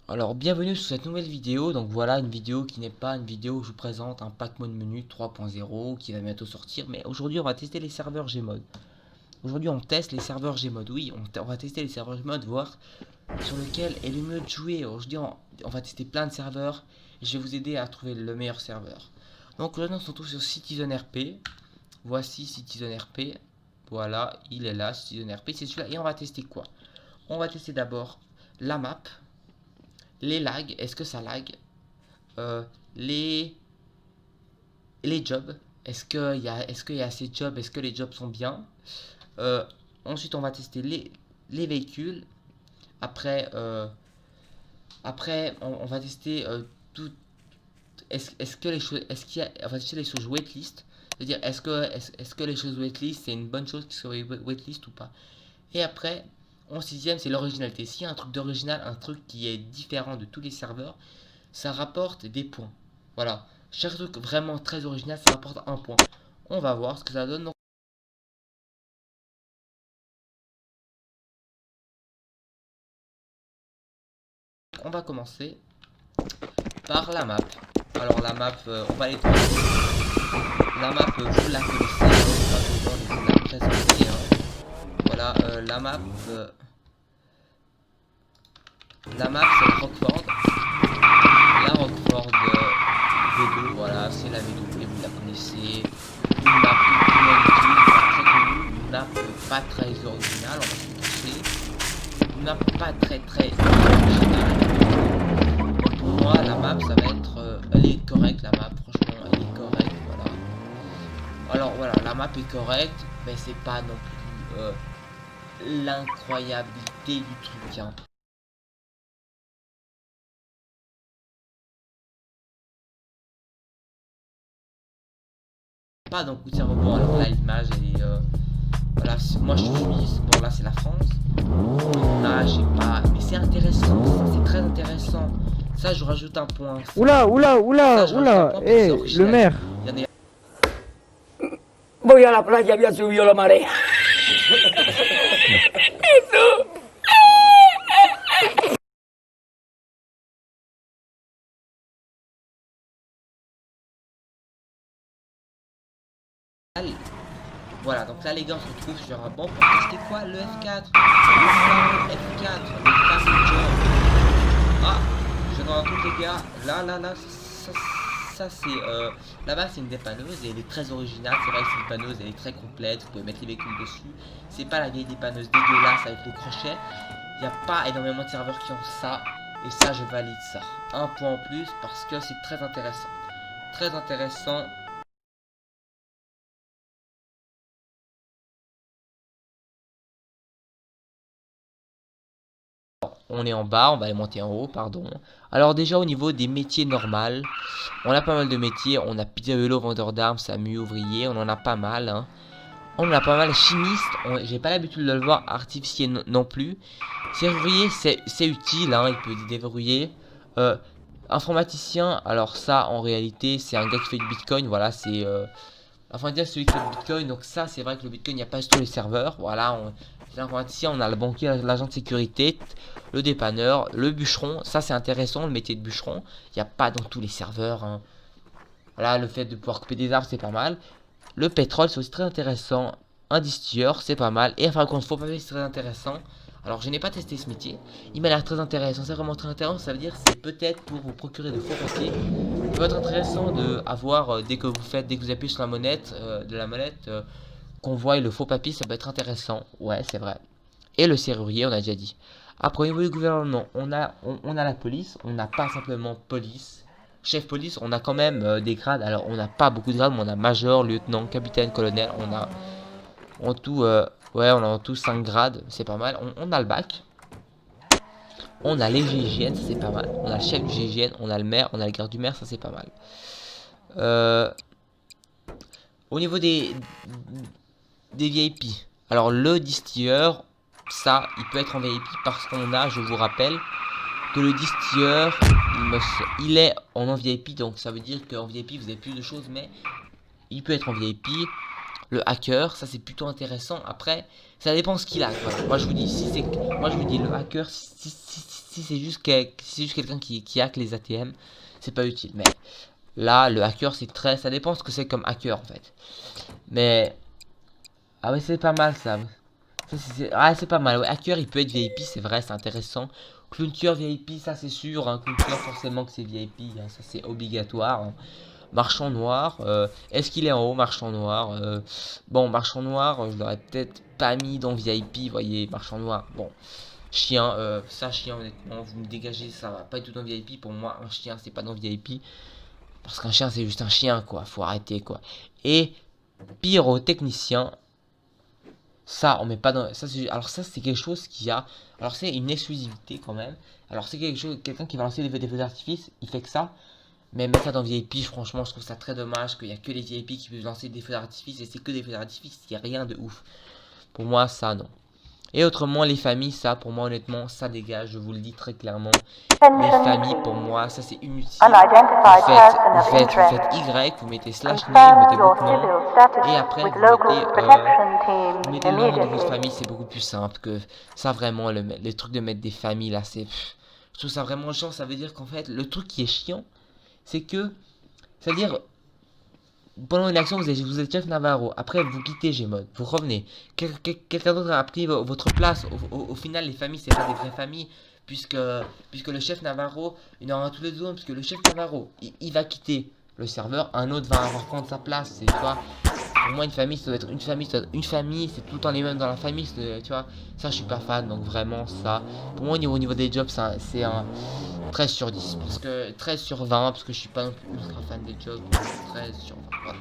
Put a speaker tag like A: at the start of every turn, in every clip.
A: Alors bienvenue sur cette nouvelle vidéo. Donc voilà une vidéo qui n'est pas une vidéo où je vous présente un pack mode menu 3.0 qui va bientôt sortir. Mais aujourd'hui on va tester les serveurs Gmod. Aujourd'hui on teste les serveurs Gmod. Oui, on va tester les serveurs Gmod, voir sur lequel est le mieux de jouer. Aujourd'hui on va tester plein de serveurs et je vais vous aider à trouver le meilleur serveur. Donc aujourd'hui on se retrouve sur Citizen RP. Voici Citizen RP. Voilà, il est là, Citizen RP, c'est celui-là. Et on va tester quoi? On va tester d'abord la map, les lags, est-ce que ça lag, euh, les, les jobs, est-ce qu'il y a assez de jobs, est-ce que les jobs sont bien. Euh, Ensuite on va tester les véhicules. Après, on va tester tout. Est-ce que les choses, est-ce qu'il y a, on va tester les choses waitlist, c'est-à-dire est-ce que les choses waitlist c'est une bonne chose qui soit waitlist ou pas. Et après, en sixième, c'est l'originalité. S'il y a un truc d'original, un truc qui est différent de tous les serveurs, ça rapporte des points. Voilà. Chaque truc vraiment très original, ça rapporte un point. On va voir ce que ça donne. Donc, on va commencer par la map. Alors la map, on va aller trouver. La map, vous la connaissez, pas besoin de vous la présenter, hein. Voilà, la map c'est la Rockford. La Rockford V2, voilà, c'est la V2, vous la connaissez. Une map que tout le monde utilise, très connue, une map pas très originale, on va se cacher. Une map pas très originale. Pour moi, la map, ça va être, elle est correcte, la map, franchement, elle est correcte, voilà. Alors voilà, la map est correcte, mais c'est pas non plus l'incroyabilité du truc, hein. Pas dans coup de cerveau. Bon, alors là, l'image, elle est, voilà, moi je suis suisse, bon là c'est la France. Là, j'ai pas, mais c'est intéressant, ça, c'est très intéressant. Ça, je rajoute un point.
B: Oula, oula,
A: Ça,
B: oula,
A: je rajoute un
B: oula,
A: point parce que c'est
B: le
A: original.
B: maire.
A: Il y en a
C: Voy a la playa, había subido la marea.
A: Voilà, donc là les gars on se retrouve sur un banc pour tester quoi? Le F4. Le F4, le fameux job. Ah, je dans un truc les gars. Là, ça c'est là-bas c'est une dépanneuse et elle est très originale. C'est vrai que c'est une dépanneuse, elle est très complète. Vous pouvez mettre les véhicules dessus. C'est pas la vieille dépanneuse dégueulasse avec le crochet. Il n'y a pas énormément de serveurs qui ont ça. Et ça je valide ça. Un point en plus parce que c'est très intéressant. Très intéressant. On est en bas, on va aller monter en haut, pardon. Alors déjà au niveau des métiers normaux, on a pas mal de métiers. On a pizza vélo, vendeur d'armes, SAMU, ouvrier, on en a pas mal, hein. On en a pas mal. Chimiste, j'ai pas l'habitude de le voir. Artificier non plus. Serrurier, c'est utile, hein, il peut déverrouiller. Euh, Informaticien, alors ça en réalité c'est un gars qui fait du bitcoin, voilà, c'est... Informaticien c'est celui qui fait du bitcoin, donc ça c'est vrai que le bitcoin il n'y a pas sur tous les serveurs, voilà, l'informaticien on a le banquier, l'agent de sécurité, le dépanneur, le bûcheron, ça c'est intéressant le métier de bûcheron, il n'y a pas dans tous les serveurs, hein. Voilà, le fait de pouvoir couper des arbres c'est pas mal. Le pétrole c'est aussi très intéressant, un distilleur c'est pas mal, et enfin quand il faut pas c'est très intéressant. Alors je n'ai pas testé ce métier, il m'a l'air très intéressant, c'est vraiment très intéressant, ça veut dire c'est peut-être pour vous procurer de faux papiers. Ça peut être intéressant de avoir dès que vous appuyez sur la monette, qu'on voit le faux papier, ça peut être intéressant, ouais c'est vrai. Et le serrurier, on a déjà dit. Après au niveau du gouvernement, on a la police, on n'a pas simplement police. Chef police, on a quand même des grades, alors on n'a pas beaucoup de grades, mais on a major, lieutenant, capitaine, colonel, on a en tout, ouais, on a en tout 5 grades, c'est pas mal. On a le bac, on a les GIGN, ça c'est pas mal. On a le chef du GIGN, on a le maire, on a le garde du maire, ça c'est pas mal. Euh, Au niveau des VIP, alors le distilleur, ça, il peut être en VIP parce qu'on a, je vous rappelle, que le distilleur, il est en VIP, donc ça veut dire qu'en VIP vous avez plus de choses, mais il peut être en VIP. Le hacker, ça c'est plutôt intéressant. Après, ça dépend ce qu'il a, quoi. Moi je vous dis, si c'est, moi je vous dis, le hacker, si c'est juste, si c'est juste quelqu'un qui hack les ATM, c'est pas utile. Mais là, le hacker, c'est très, ça dépend ce que c'est comme hacker en fait. Mais ah ouais, c'est pas mal ça. Ah, c'est pas mal. Ouais, hacker, il peut être VIP, c'est vrai, c'est intéressant. Clowntueur VIP, ça c'est sûr. Hein. Clowntueur, forcément que c'est VIP, hein, ça c'est obligatoire. Hein. Marchand noir, est-ce qu'il est en haut, marchand noir bon, marchand noir, je l'aurais peut-être pas mis dans VIP, voyez, marchand noir. Bon, chien, ça, chien, honnêtement, vous me dégagez, ça va pas du tout dans VIP. Pour moi, un chien, c'est pas dans VIP. Parce qu'un chien, c'est juste un chien, quoi. Faut arrêter, quoi. Et pyrotechnicien, ça, on met pas dans. Ça, alors, ça, c'est quelque chose qui a. Alors, c'est une exclusivité quand même. Alors, c'est quelque chose. Quelqu'un qui va lancer des feux d'artifice, il fait que ça. Mais mettre ça dans VIP, franchement, je trouve ça très dommage qu'il n'y a que les VIP qui peuvent lancer des feux d'artifice. Et c'est que des feux d'artifice, il n'y a rien de ouf. Pour moi, ça, non. Et autrement, les familles, ça, pour moi, honnêtement, ça dégage, je vous le dis très clairement. Les familles, pour moi, ça, c'est inutile. Vous faites Y, vous mettez slash name, vous mettez votre nom. Et après, vous mettez le nom de votre famille, c'est beaucoup plus simple que ça, vraiment, les trucs de mettre des familles, là, c'est... Je trouve ça vraiment chiant, ça veut dire qu'en fait, le truc qui est chiant, c'est que... C'est-à-dire... Pendant une action, vous êtes chef Navarro. Après, vous quittez Gmod. Vous revenez. Quelqu'un d'autre a pris votre place. Au final, les familles, c'est pas des vraies familles. Puisque le chef Navarro, il en aura tous les zones. Puisque le chef Navarro, il va quitter le serveur. Un autre va avoir prendre sa place. C'est, tu vois, pour moi, une famille, ça doit être une famille. Une famille, c'est tout le temps les mêmes dans la famille. Tu vois, ça, je suis pas fan. Donc, vraiment, ça. Pour moi, au niveau des jobs, c'est un 13 sur 10. Parce que 13 sur 20. Parce que je suis pas non plus ultra fan des jobs. 13 sur 20. Voilà.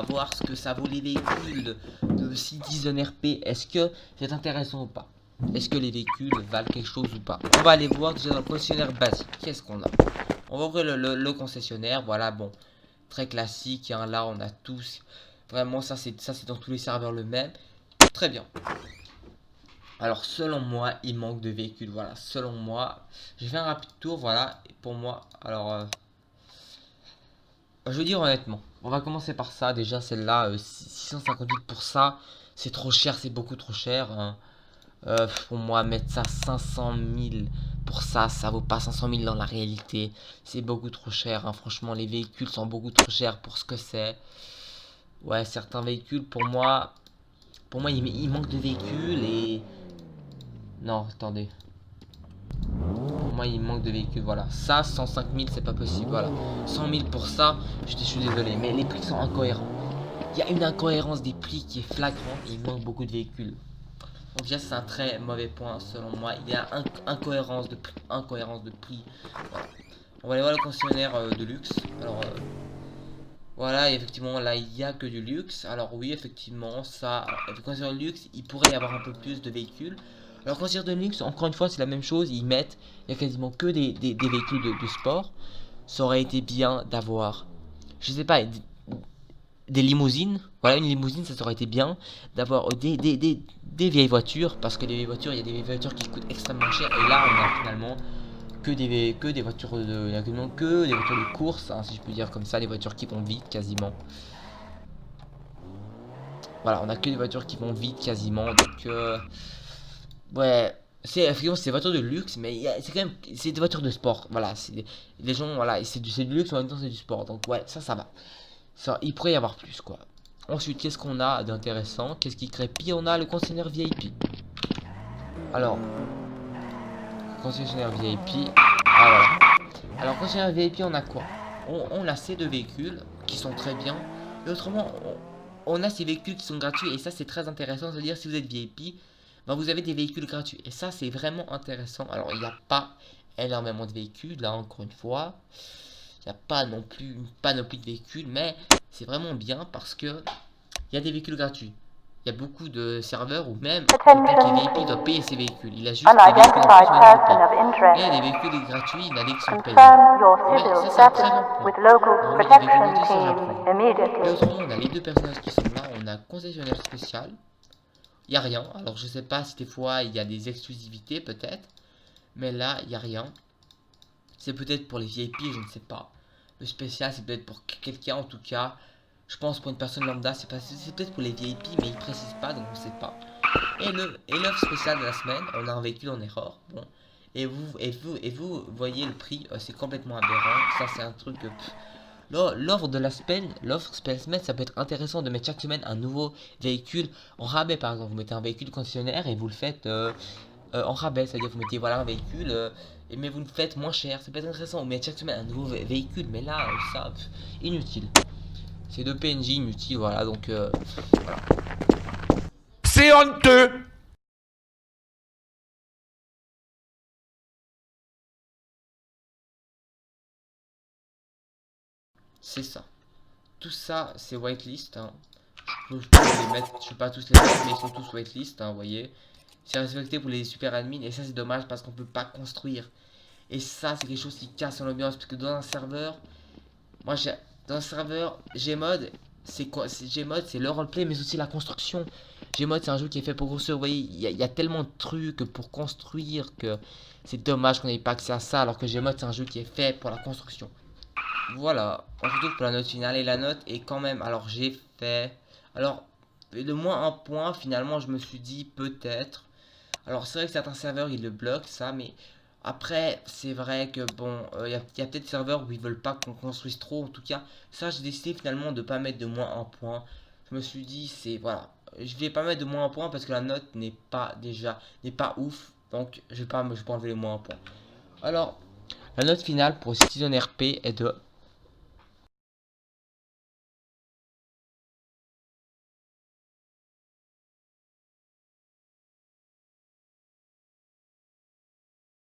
A: Voir ce que ça vaut les véhicules de 6 en RP. Est-ce que c'est intéressant ou pas? Est-ce que les véhicules valent quelque chose ou pas? On va aller voir déjà dans le concessionnaire basique. Qu'est-ce qu'on a? On va ouvrir le concessionnaire. Voilà, bon, très classique. Hein, là, on a tous. Vraiment, ça c'est dans tous les serveurs le même. Très bien. Alors, selon moi, il manque de véhicules. Voilà, selon moi. Je vais faire un rapide tour. Voilà, et pour moi. Alors, je veux dire honnêtement, on va commencer par ça. Déjà, celle-là, 658 pour ça, c'est trop cher, c'est beaucoup trop cher. Hein. Pour moi, mettre ça 500 000 pour ça, ça vaut pas 500 000 dans la réalité. C'est beaucoup trop cher. Hein. Franchement, les véhicules sont beaucoup trop chers pour ce que c'est. Ouais, certains véhicules, pour moi, il manque de véhicules et... Non, attendez. Pour moi, il manque de véhicules, voilà. Ça, 105 000, c'est pas possible, voilà. 100 000 pour ça, je suis désolé, mais les prix sont incohérents. Il y a une incohérence des prix qui est flagrante et il manque beaucoup de véhicules. Donc déjà, c'est un très mauvais point, selon moi. Il y a incohérence de prix. Incohérence de prix. Voilà. On va aller voir le concessionnaire de luxe. Alors, voilà, effectivement, là, il n'y a que du luxe. Alors oui, effectivement, ça... Alors, le concessionnaire de luxe, il pourrait y avoir un peu plus de véhicules. Alors, concessionnaire de luxe, encore une fois, c'est la même chose. Ils mettent, il y a quasiment que des véhicules de sport. Ça aurait été bien d'avoir, je sais pas, des limousines. Voilà, une limousine, ça aurait été bien. D'avoir des vieilles voitures. Parce que les vieilles voitures, il y a des vieilles voitures qui coûtent extrêmement cher. Et là, on a finalement que des voitures que des voitures de course, hein, si je peux dire comme ça, des voitures qui vont vite quasiment. Voilà, on a que des voitures qui vont vite quasiment, donc ouais, c'est effectivement c'est des voitures de luxe, mais c'est quand même c'est des voitures de sport. Voilà, les gens voilà, c'est du luxe en même temps c'est du sport, donc ouais, ça va. Ça, il pourrait y avoir plus quoi. Ensuite, qu'est-ce qu'on a d'intéressant? Qu'est-ce qui crée pire? On a le concessionnaire VIP. Alors, concessionnaire VIP. Ah voilà. Alors, concessionnaire VIP, on a quoi? On a ces deux véhicules qui sont très bien. Et autrement, on a ces véhicules qui sont gratuits. Et ça, c'est très intéressant. C'est-à-dire, si vous êtes VIP, ben, vous avez des véhicules gratuits. Et ça, c'est vraiment intéressant. Alors, il n'y a pas énormément de véhicules, là, encore une fois. Il n'y a pas non plus une panoplie de véhicules. Mais c'est vraiment bien parce que il y a des véhicules gratuits. Il y a beaucoup de serveurs où même quelqu'un qui est VIP doit payer ses véhicules. Il a juste des véhicules en plus à payer. Et des véhicules gratuits, il a des qui sont payés. Mais ça, c'est un très bon point. On met des véhicules gratuits sans j'approuve. Et autrement, on a les deux personnages qui sont là. On a concessionnaire spécial. Il n'y a rien. Alors, je sais pas si des fois, il y a des exclusivités, peut-être. Mais là, il n'y a rien. C'est peut-être pour les VIP, je ne sais pas. Le spécial, c'est peut-être pour quelqu'un en tout cas. Je pense pour une personne lambda, c'est peut-être pour les VIP, mais il précise pas, donc on ne sait pas. Et l'offre spéciale de la semaine, on a un véhicule en erreur. Bon. Et vous voyez le prix, c'est complètement aberrant. Ça, c'est un truc. L'offre de la semaine, l'offre semaine, ça peut être intéressant de mettre chaque semaine un nouveau véhicule en rabais. Par exemple, vous mettez un véhicule concessionnaire et vous le faites en rabais. C'est-à-dire, vous mettez voilà un véhicule, mais vous le faites moins cher. Ça peut être intéressant. Vous mettez chaque semaine un nouveau véhicule, mais là, ça, inutile. C'est deux PNJ inutiles, voilà. Donc, voilà.
C: C'est honteux!
A: C'est ça. Tout ça, c'est whitelist. Hein. Je peux les mettre, je peux pas tous les mettre, mais ils sont tous whitelist, hein, vous voyez. C'est respecté pour les super admins, et ça c'est dommage parce qu'on peut pas construire. Et ça, c'est quelque chose qui casse l'ambiance, parce que dans un serveur, moi j'ai, dans un serveur, Gmod, c'est quoi? Gmod, c'est le roleplay, mais aussi la construction. Gmod, c'est un jeu qui est fait pour construire, vous voyez, il y a tellement de trucs pour construire que c'est dommage qu'on n'ait pas accès à ça, alors que Gmod, c'est un jeu qui est fait pour la construction. Voilà, on se retrouve pour la note finale et la note est quand même, alors j'ai fait, alors de moins un point finalement je me suis dit peut-être, alors c'est vrai que certains serveurs ils le bloquent ça, mais après c'est vrai que bon, il y a peut-être des serveurs où ils veulent pas qu'on construise trop, en tout cas ça j'ai décidé finalement de pas mettre de moins un point, je me suis dit c'est, voilà, je vais pas mettre de moins un point parce que la note n'est pas ouf, donc je vais pas enlever les moins un point. Alors, la note finale pour Citizen RP est de